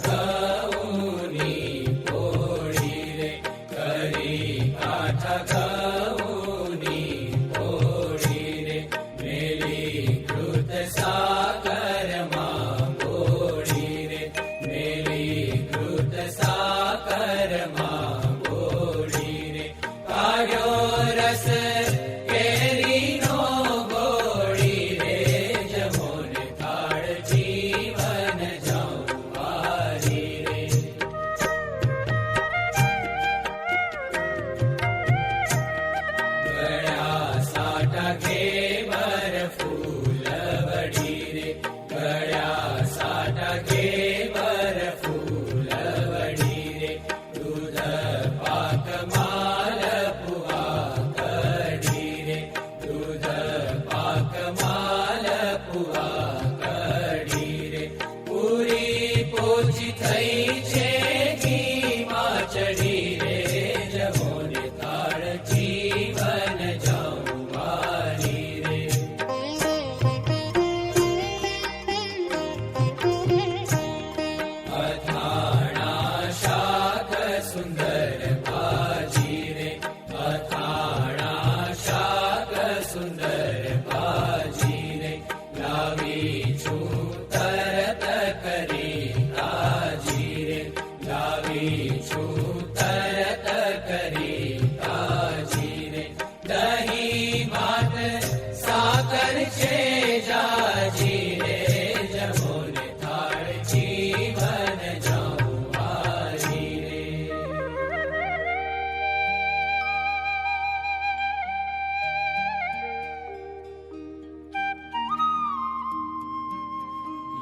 ઘઉંની પોળી રે, કરી કાંઠા ઘઉંની પોળી રે, મેલી કૃત સાકરમાં બોળી રે, મેલી કૃત સાકરમાં બોળી રે, કાઢ્યો રસ કેરીનો ગોળી રે, જમો ને થાળ જીવન જમવારી રે. ગળ્યા સાટા ઘેવર ફૂલવડી રે, ગળ્યા સાટા ઘેવર ફૂલવડી રે, દૂધ પાક માલપુઆ કઢી રે, દૂધ પાક માલપુઆ કઢી રે, પૂરી પોચી થઈ છે ઘીમાં ચડી રે, જમો ને થાળ જીવન જમવારી રે. અથાણા શાક સુંદર ભાજી રે, અથાણા શાક સુંદર ભાજી રે, લાવી છું તરત કરી તાજી રે, લાવી છું તરત કરી તાજી રે, દહીં ભાત સાકર છે જાજી રે, જમો ને થાળ જીવન જમવારી રે.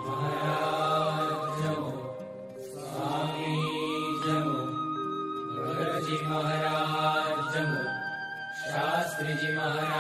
મહારાજ જમો, સ્વામી જમો, ભગતજી મહારાજ જમો, શાસ્ત્રીજી મહારાજ